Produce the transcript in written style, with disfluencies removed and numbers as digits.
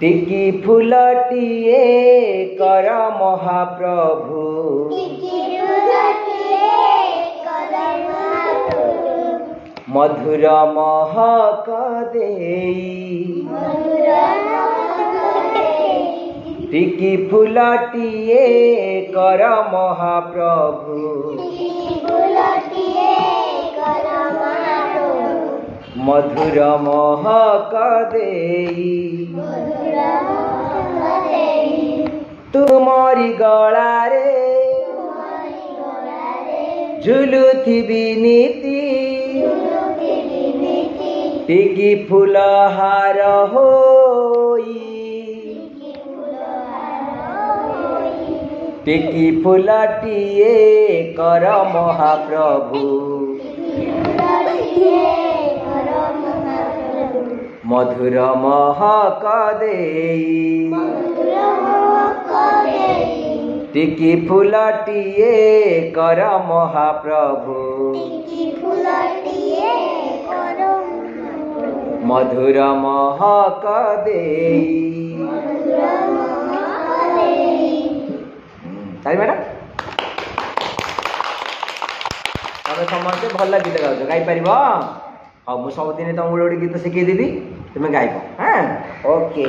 टिकी फूलटिए कर महाप्रभु मधुर महक देई टिकी फूलटिए कर महाप्रभु मधुर महक देई तुमरी गलारे झुलुथिबी नीति टिकी फूलहार होई टिकी फूलटिए कर महाप्रभु मधुर महक देई टिकी फूलटिए कर महाप्रभु मधुर महक देई। मैडम तुम समझते भल गीत गाओ गाई पार हाँ मुझे सबुदिन तुमको गोटे गीत शिखेदेवी तुम्हें गाइब हाँ ओके।